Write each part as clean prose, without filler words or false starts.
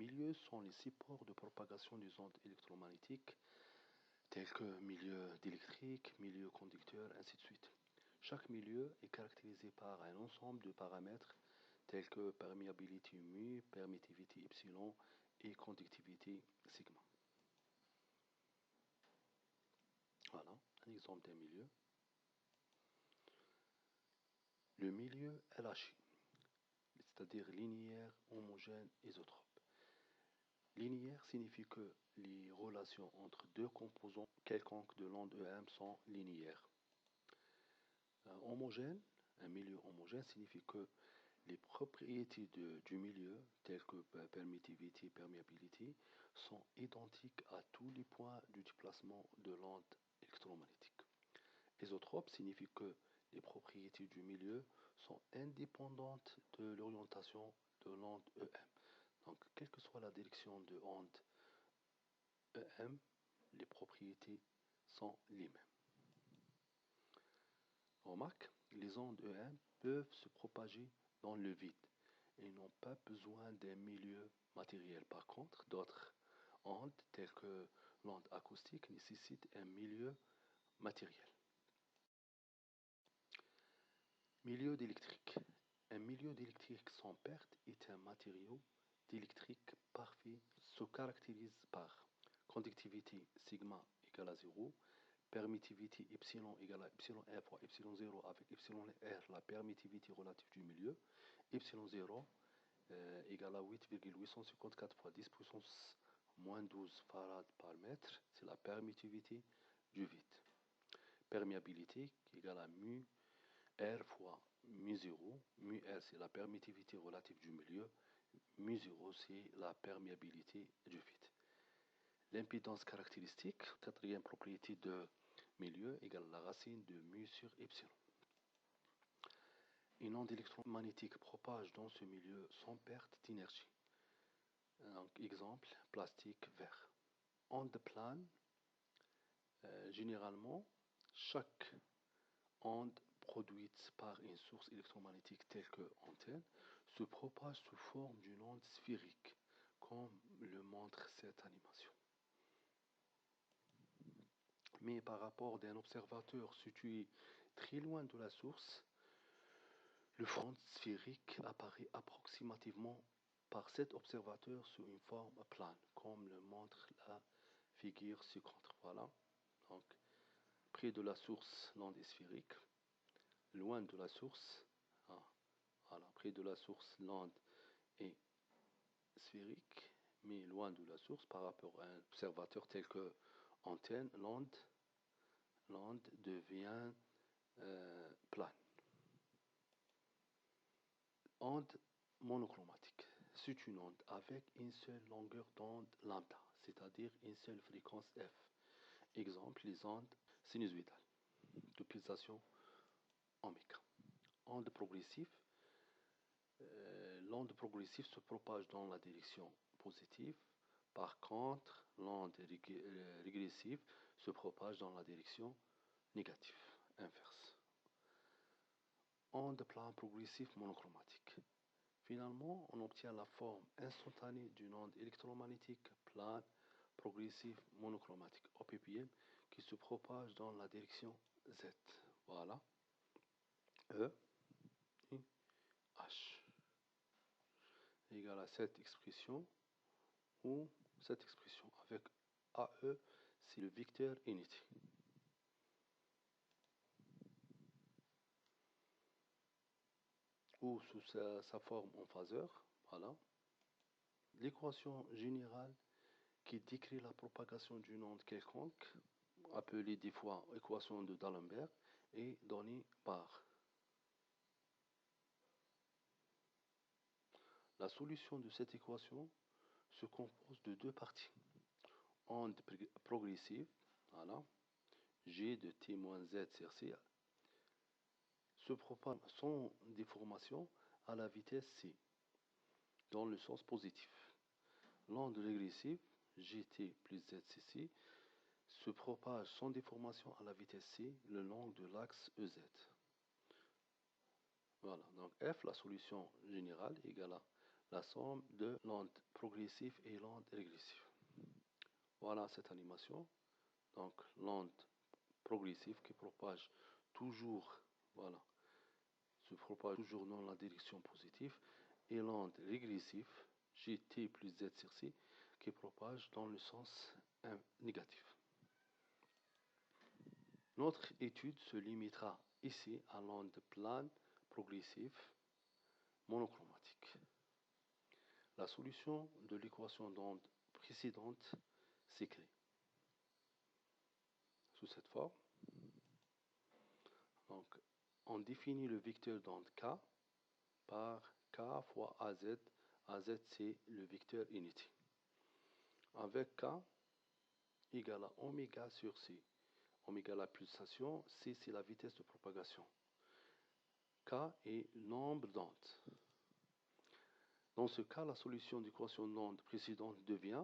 milieux sont les supports de propagation des ondes électromagnétiques, tels que milieu diélectrique, milieu conducteur, ainsi de suite. Chaque milieu est caractérisé par un ensemble de paramètres tels que perméabilité μ, permittivité ε et conductivité σ. Voilà, un exemple d'un milieu. Le milieu LHI, c'est-à-dire linéaire, homogène, isotrope. Linéaire signifie que les relations entre deux composants quelconques de l'onde EM sont linéaires. Homogène, un milieu homogène signifie que les propriétés du milieu, telles que permittivité et perméabilité, sont identiques à tous les points du déplacement de l'onde électromagnétique. Isotrope signifie que les propriétés du milieu sont indépendantes de l'orientation de l'onde EM. Donc, quelle que soit la direction de onde EM, les propriétés sont les mêmes. Remarque, les ondes EM peuvent se propager dans le vide et n'ont pas besoin d'un milieu matériel. Par contre, d'autres ondes, telles que l'onde acoustique, nécessitent un milieu matériel. Milieu d'électrique. Un milieu d'électrique sans perte est un matériau d'électrique parfait, se caractérise par conductivité sigma égale à 0, permittivité epsilon égale à epsilon 1 fois epsilon 0 avec epsilon r, la permittivité relative du milieu, epsilon 0 égale à 8,854 fois 10 puissance moins 12 farad par mètre, c'est la permittivité du vide. Perméabilité égale à mu R fois mu0, mu R c'est la permittivité relative du milieu, mu0 c'est la perméabilité du vide. L'impédance caractéristique, quatrième propriété de milieu, égale la racine de mu sur epsilon. Une onde électromagnétique propage dans ce milieu sans perte d'énergie. Donc, exemple, plastique, verre. Onde plane, généralement, chaque onde produite par une source électromagnétique telle que antenne se propage sous forme d'une onde sphérique, comme le montre cette animation. Mais par rapport d'un observateur situé très loin de la source, le front sphérique apparaît approximativement par cet observateur sous une forme plane, comme le montre la figure ci-contre. Voilà. Donc, près de la source, l'onde est sphérique. Loin de la source, voilà, près de la source, l'onde est sphérique, mais loin de la source par rapport à un observateur tel que antenne, l'onde devient plane. Onde monochromatique. C'est une onde avec une seule longueur d'onde lambda, c'est-à-dire une seule fréquence f. Exemple, les ondes sinusoïdales de pulsation oméga. Onde progressive. L'onde progressive se propage dans la direction positive. Par contre, l'onde régressive se propage dans la direction négative, inverse. Onde plane progressive monochromatique. Finalement, on obtient la forme instantanée d'une onde électromagnétique plane progressive monochromatique, OPPM, qui se propage dans la direction Z. Voilà. E et H égale à cette expression ou cette expression avec AE, c'est le vecteur unité. Ou sous sa forme en phaseur. Voilà. L'équation générale qui décrit la propagation d'une onde quelconque, appelée des fois équation de D'Alembert, est donnée par la solution de cette équation se compose de deux parties. Onde progressive, voilà, G de T moins Z sur C, se propage sans déformation à la vitesse C, dans le sens positif. L'onde régressive, GT plus ZCC, se propage sans déformation à la vitesse C le long de l'axe EZ. Voilà, donc F, la solution générale, égale à la somme de l'onde progressive et l'onde régressive. Voilà cette animation. Donc l'onde progressive qui propage toujours, voilà, se propage toujours dans la direction positive, et l'onde régressive, gt plus z sur c, qui propage dans le sens négatif. Notre étude se limitera ici à l'onde plane progressive monochromatique. La solution de l'équation d'onde précédente s'écrit sous cette forme. Donc, on définit le vecteur d'onde k par k fois az. Az, c'est le vecteur unité. Avec k égale à oméga sur c. Oméga la pulsation, c c'est la vitesse de propagation. K est le nombre d'ondes. Dans ce cas, la solution de l'équation d'onde précédente devient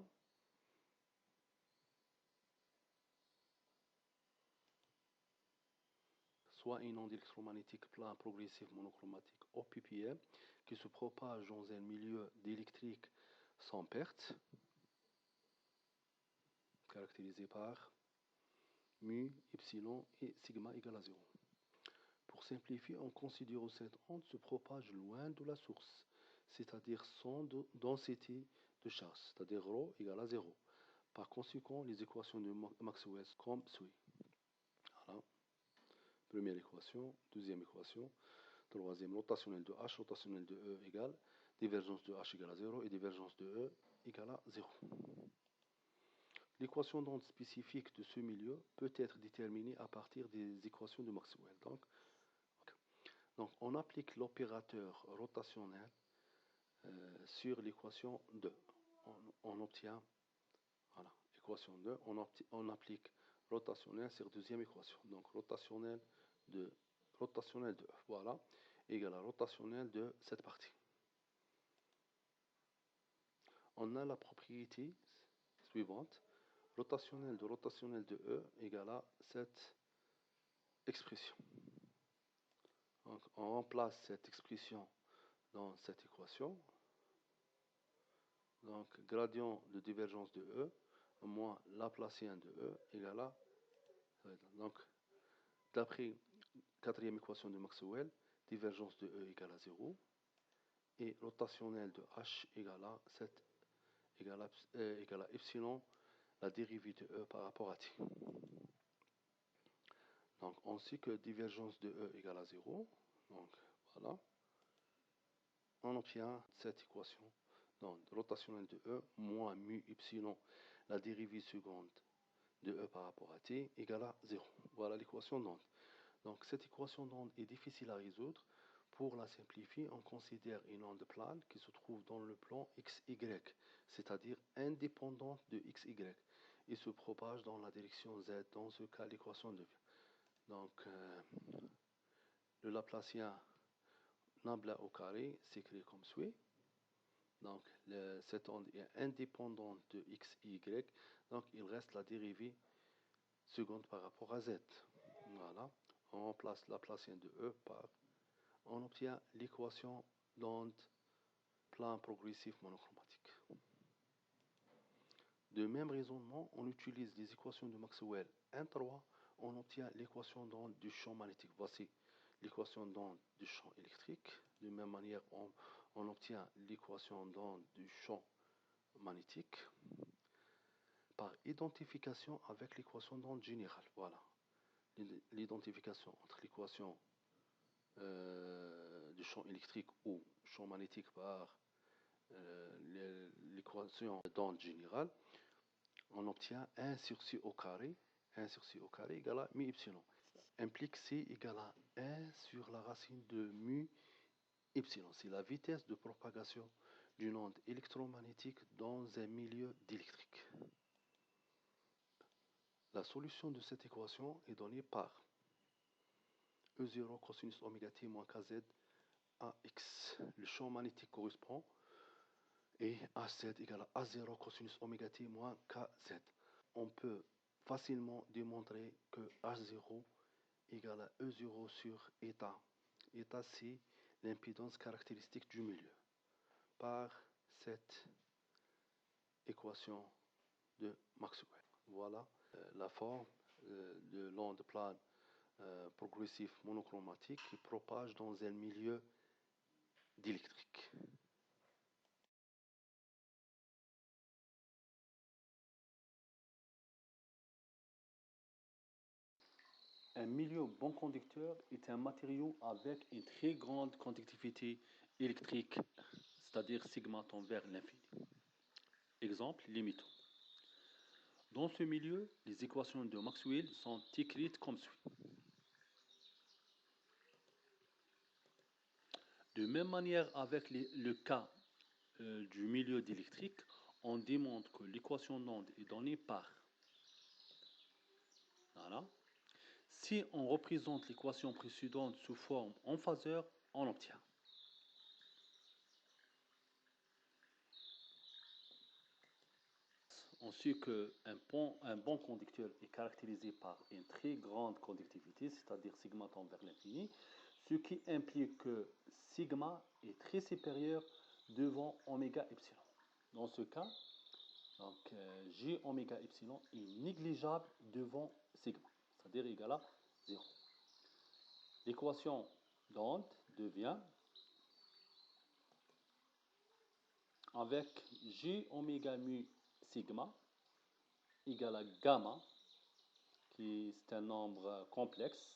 soit une onde électromagnétique plane progressive monochromatique au ppm qui se propage dans un milieu d'électrique sans perte, caractérisé par mu, epsilon et sigma égale à 0. Pour simplifier, on considère que cette onde se propage loin de la source, c'est-à-dire sans densité de charge, c'est-à-dire ρ égale à 0. Par conséquent, les équations de Maxwell sont comme suit. Voilà. Première équation, deuxième équation, troisième rotationnelle de H, rotationnelle de E égale divergence de H égale à 0 et divergence de E égale à 0. L'équation d'onde spécifique de ce milieu peut être déterminée à partir des équations de Maxwell. Donc on applique l'opérateur rotationnel sur l'équation 2. On obtient, voilà, équation 2, on applique rotationnel sur deuxième équation. Donc rotationnel de E, voilà, égale à rotationnel de cette partie. On a la propriété suivante. Rotationnel de E égale à cette expression. Donc, on remplace cette expression dans cette équation. Donc, gradient de divergence de E moins Laplacien de E égale à... Donc, d'après quatrième équation de Maxwell, divergence de E égale à 0 et rotationnel de H égale à 7 égale à epsilon, la dérivée de E par rapport à t. Donc, on sait que divergence de E égale à 0. Donc, voilà. On obtient cette équation. Donc, rotationnel de E moins mu epsilon, la dérivée seconde de E par rapport à t, égale à 0. Voilà l'équation d'onde. Donc, cette équation d'onde est difficile à résoudre. Pour la simplifier, on considère une onde plane qui se trouve dans le plan XY, c'est-à-dire indépendante de XY, et se propage dans la direction Z. Dans ce cas, l'équation devient. Donc, le Laplacien Nabla au carré s'écrit comme suit. Donc, cette onde est indépendante de x, y. Donc, il reste la dérivée seconde par rapport à z. Voilà. On remplace Laplacien de E par... On obtient l'équation d'onde plane progressif monochromatique. De même raisonnement, on utilise les équations de Maxwell N3. On obtient l'équation d'onde du champ magnétique. Voici l'équation d'onde du champ électrique. De même manière, on obtient l'équation d'onde du champ magnétique par identification avec l'équation d'onde générale. Voilà. L'identification entre l'équation du champ électrique ou champ magnétique par l'équation d'onde générale, on obtient 1 sur c au carré. 1 sur c au carré égale à mu epsilon. Implique c égale à 1 sur la racine de mu epsilon. C'est la vitesse de propagation d'une onde électromagnétique dans un milieu d'électrique. La solution de cette équation est donnée par E0 cosinus oméga t moins kz ax. Le champ magnétique correspond et Hz égale à A0 cosinus oméga t moins kz. On peut facilement démontrer que H0 égale à E0 sur eta. Eta, c'est l'impédance caractéristique du milieu. Par cette équation de Maxwell. Voilà la forme de l'onde plane progressif monochromatique qui propage dans un milieu d'électrique. Un milieu bon conducteur est un matériau avec une très grande conductivité électrique, c'est-à-dire sigma tend vers l'infini. Exemple, les métaux. Dans ce milieu, les équations de Maxwell sont écrites comme suit. De même manière avec le cas du milieu d'électrique, on démontre que l'équation d'onde est donnée par. Voilà. Si on représente l'équation précédente sous forme en phaseur, on obtient. On sait qu'un bon conducteur est caractérisé par une très grande conductivité, c'est-à-dire sigma tend vers l'infini, ce qui implique que sigma est très supérieur devant oméga epsilon. Dans ce cas, donc, J oméga epsilon est négligeable devant sigma, c'est-à-dire égal à 0. L'équation d'onde devient avec J oméga mu sigma égal à gamma, qui est un nombre complexe,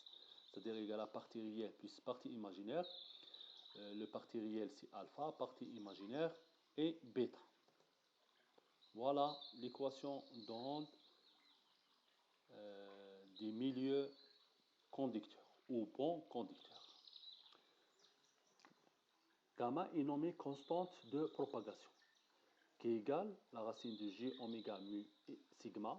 c'est-à-dire égal à partie réelle plus partie imaginaire. Le partie réelle c'est alpha, partie imaginaire et bêta. Voilà l'équation d'onde des milieux conducteurs ou bons conducteurs. Gamma est nommée constante de propagation, qui est égale à la racine de J oméga mu sigma,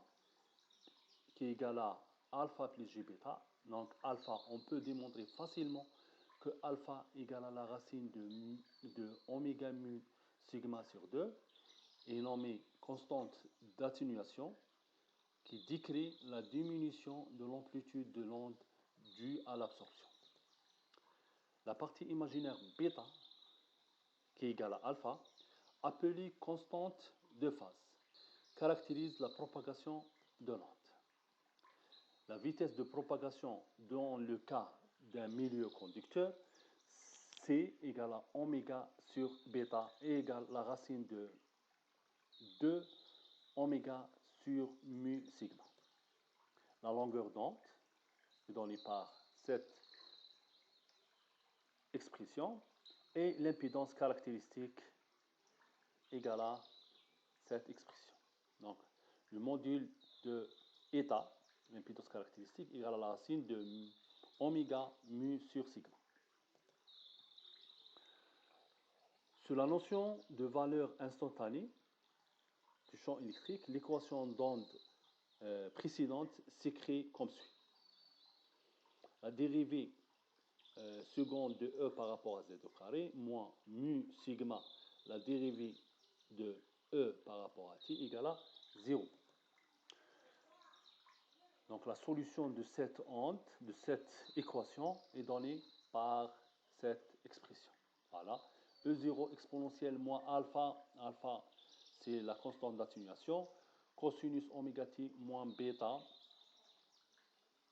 qui est égale à alpha plus J bêta. Donc alpha, on peut démontrer facilement que alpha égale à la racine de oméga mu sigma sur 2 est nommée constante d'atténuation qui décrit la diminution de l'amplitude de l'onde due à l'absorption. La partie imaginaire bêta, qui est égale à alpha, appelée constante de phase, caractérise la propagation de l'onde. La vitesse de propagation dans le cas d'un milieu conducteur, C égale à oméga sur bêta égale la racine de 2 oméga sur mu sigma. La longueur d'onde est donnée par cette expression et l'impédance caractéristique égale à cette expression. Donc, le module de état, l'impédance caractéristique, égale à la racine de oméga mu sur sigma. Sur la notion de valeur instantanée du champ électrique, l'équation d'onde précédente s'écrit comme suit. La dérivée seconde de E par rapport à Z au carré, moins mu sigma, la dérivée de E par rapport à T, égale à 0. Donc la solution de cette onde, de cette équation, est donnée par cette expression. Voilà. E0 exponentielle moins alpha, alpha c'est la constante d'atténuation, cosinus oméga t moins bêta,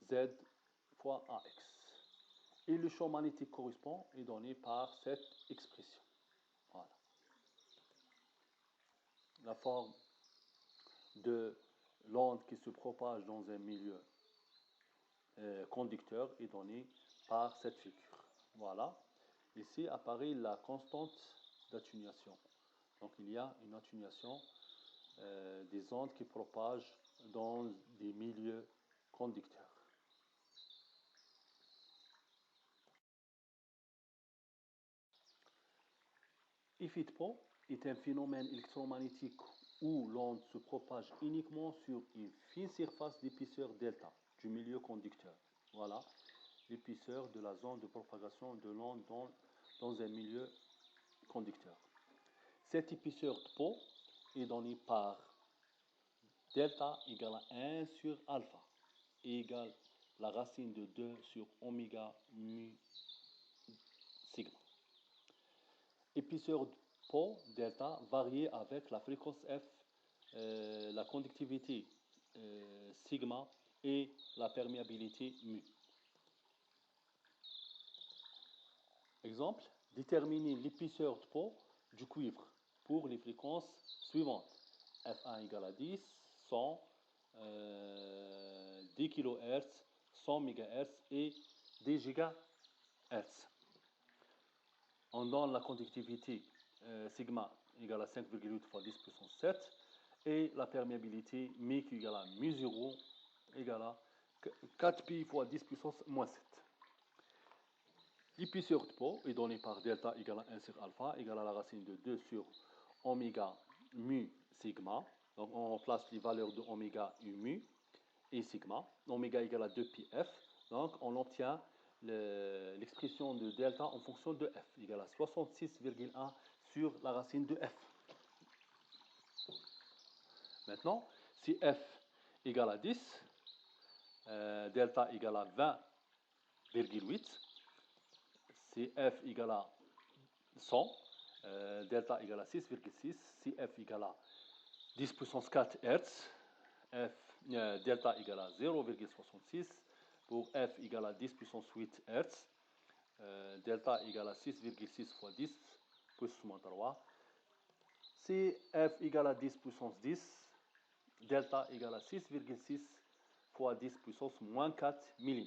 z fois ax. Et le champ magnétique correspond est donné par cette expression. Voilà. La forme de l'onde qui se propage dans un milieu conducteur est donnée par cette figure. Voilà. Ici apparaît la constante d'atténuation. Donc il y a une atténuation des ondes qui propagent dans des milieux conducteurs. Effet de pont est un phénomène électromagnétique où l'onde se propage uniquement sur une fine surface d'épaisseur delta du milieu conducteur. Voilà l'épaisseur de la zone de propagation de l'onde dans un milieu conducteur. Cette épaisseur de pont est donnée par delta égale à 1 sur alpha égale la racine de 2 sur oméga mu sigma. Épaisseur de pont delta variée avec la fréquence f la conductivité sigma et la perméabilité mu. Exemple, déterminer l'épaisseur de peau du cuivre pour les fréquences suivantes. F1 égale à 10, 100, 10 kHz, 100 MHz et 10 GHz. On donne la conductivité sigma égale à 5,8 fois 10 puissance 7 et la perméabilité mi qui égale à mu0 égale à 4pi fois 10 puissance moins 7. L'épaisseur de peau est donnée par delta égale à 1 sur alpha égale à la racine de 2 sur oméga mu sigma. Donc on place les valeurs de oméga et mu et sigma. Oméga égale à 2πf. Donc on obtient l'expression de delta en fonction de f égale à 66,1 sur la racine de f. Maintenant, si f égale à 10, delta égale à 20,8. Si f égale à 100, delta égale à 6,6. Si f égale à 10 puissance 4 Hz, delta égale à 0,66. Pour f égale à 10 puissance 8 Hz, delta égale à 6,6 fois 10 puissance moins 3. Si f égale à 10 puissance 10, delta égale à 6,6 fois 10 puissance moins 4 mm.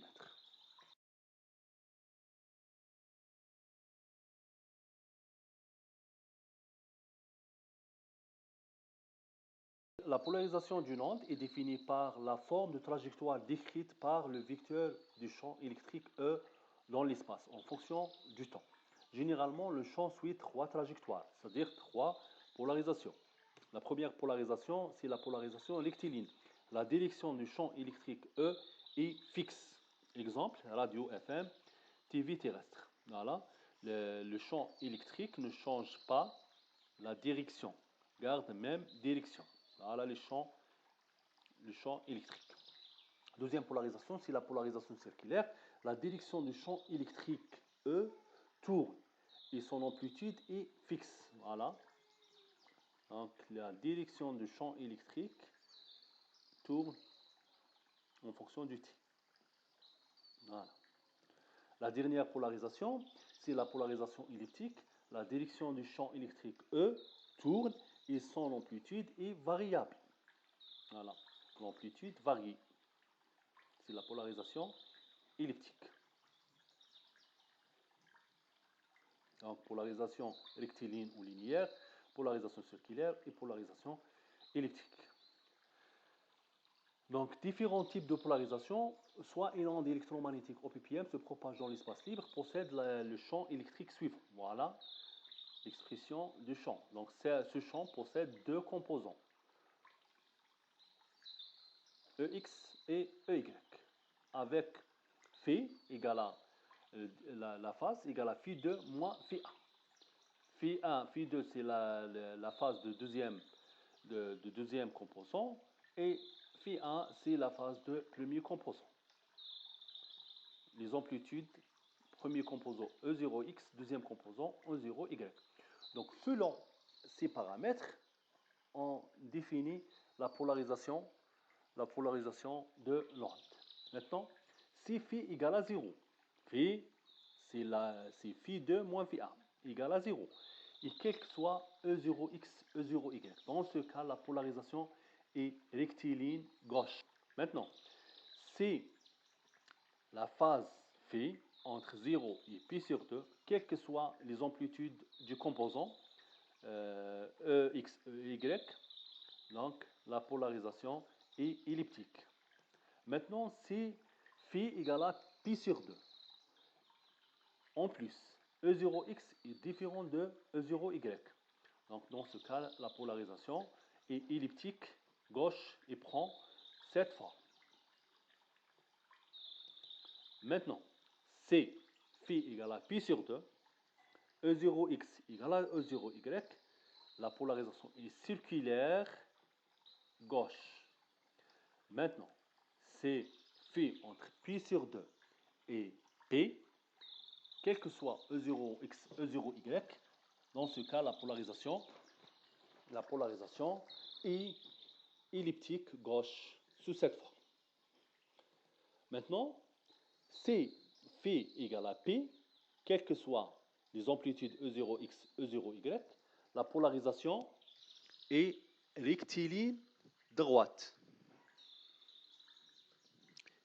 La polarisation d'une onde est définie par la forme de trajectoire décrite par le vecteur du champ électrique E dans l'espace en fonction du temps. Généralement, le champ suit trois trajectoires, c'est-à-dire trois polarisations. La première polarisation, c'est la polarisation rectiligne. La direction du champ électrique E est fixe. Exemple, radio FM, TV terrestre. Voilà. Le champ électrique ne change pas la direction, garde même direction. Voilà le champ électrique. Deuxième polarisation, c'est la polarisation circulaire. La direction du champ électrique E tourne et son amplitude est fixe. Voilà. Donc la direction du champ électrique tourne en fonction du t. Voilà. La dernière polarisation, c'est la polarisation elliptique. La direction du champ électrique E tourne et son amplitude est variable. Voilà. L'amplitude varie. C'est la polarisation elliptique. Donc, polarisation rectiligne ou linéaire, polarisation circulaire et polarisation elliptique. Donc, différents types de polarisation, soit une onde électromagnétique au ppm se propage dans l'espace libre, possède le champ électrique suivant. Voilà l'expression du champ. Donc, ce champ possède deux composants, EX et EY, avec phi égale à la phase égale à phi2 moins phi1. Phi1, phi2, c'est la phase de deuxième composant, et phi1, c'est la phase de premier composant. Les amplitudes, premier composant E0x, deuxième composant E0y. Donc, selon ces paramètres, on définit la polarisation de l'onde. Maintenant, si phi égale à 0, phi, c'est phi2 moins phi1 égale à 0. Et quel que soit E0x, E0y. Dans ce cas, la polarisation est rectiligne gauche. Maintenant, si la phase phi entre 0 et pi sur 2, quelles que soient les amplitudes du composant, EX, EY, donc la polarisation est elliptique. Maintenant, si phi égale à pi sur 2, en plus, E0x est différent de E0y. Donc, dans ce cas, la polarisation est elliptique gauche et prend cette forme. Maintenant, si phi égale à pi sur 2, E0x égale à E0y, la polarisation est circulaire gauche. Maintenant, c'est phi entre pi sur 2 et p, quel que soit E0x, E0y, dans ce cas, la polarisation est elliptique gauche sous cette forme. Maintenant, C phi égale à P, quelles que soient les amplitudes E0x, E0y, la polarisation est rectiligne droite.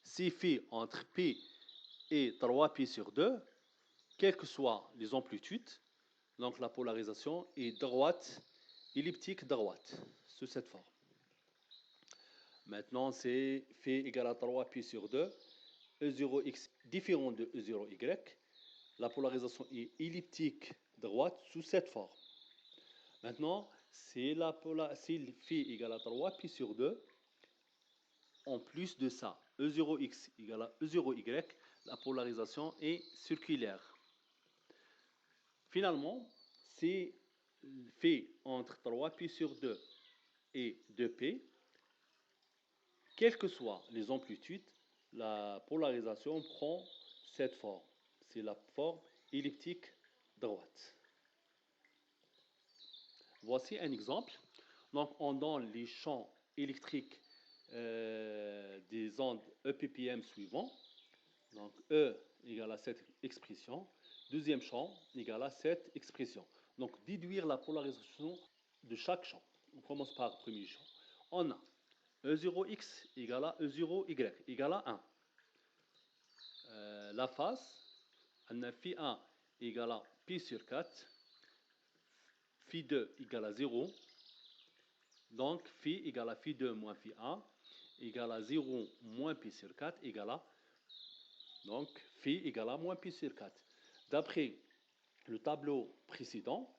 C phi entre P et 3P sur 2, quelles que soient les amplitudes, donc la polarisation est droite, elliptique droite, sous cette forme. Maintenant, c'est phi égale à 3Pi sur 2, E0x différent de E0y. La polarisation est elliptique droite sous cette forme. Maintenant, c'est phi égale à 3Pi sur 2. En plus de ça, E0x égale à E0y, la polarisation est circulaire. Finalement, c'est phi entre 3Pi sur 2 et 2P. Quelles que soient les amplitudes, la polarisation prend cette forme. C'est la forme elliptique droite. Voici un exemple. Donc, on donne les champs électriques des ondes EPPM suivants. Donc, E égale à cette expression. Deuxième champ égale à cette expression. Donc, déduire la polarisation de chaque champ. On commence par le premier champ. On a E0x égale à E0y égale à 1. La phase, on a phi 1 égale à pi sur 4, phi 2 égale à 0, donc phi égale à phi 2 moins phi 1 égale à 0 moins pi sur 4 égale à, donc phi égale à moins pi sur 4. D'après le tableau précédent,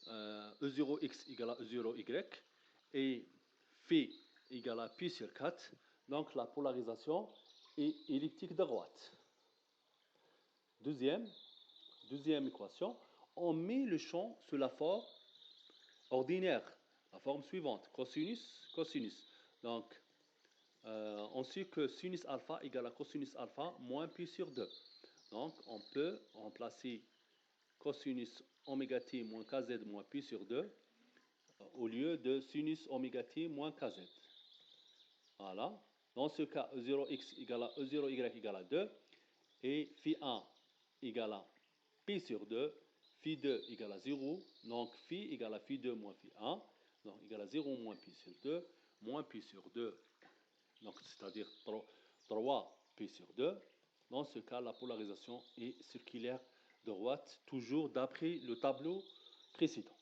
E0x égale à E0y et phi égale à pi sur 4, donc la polarisation est elliptique droite. Deuxième équation, on met le champ sous la forme ordinaire, la forme suivante, cosinus, cosinus. Donc, on sait que sinus alpha égale à cosinus alpha moins pi sur 2. Donc, on peut remplacer cosinus oméga t moins kz moins pi sur 2 au lieu de sinus oméga t moins kz. Voilà. Dans ce cas, E0x égale à E0y égale à 2 et phi 1 égale à pi sur 2, phi 2 égale à 0, donc phi égale à phi 2 moins phi 1, donc égale à 0 moins pi sur 2, moins pi sur 2, donc c'est-à-dire 3 pi sur 2. Dans ce cas, la polarisation est circulaire droite, toujours d'après le tableau précédent.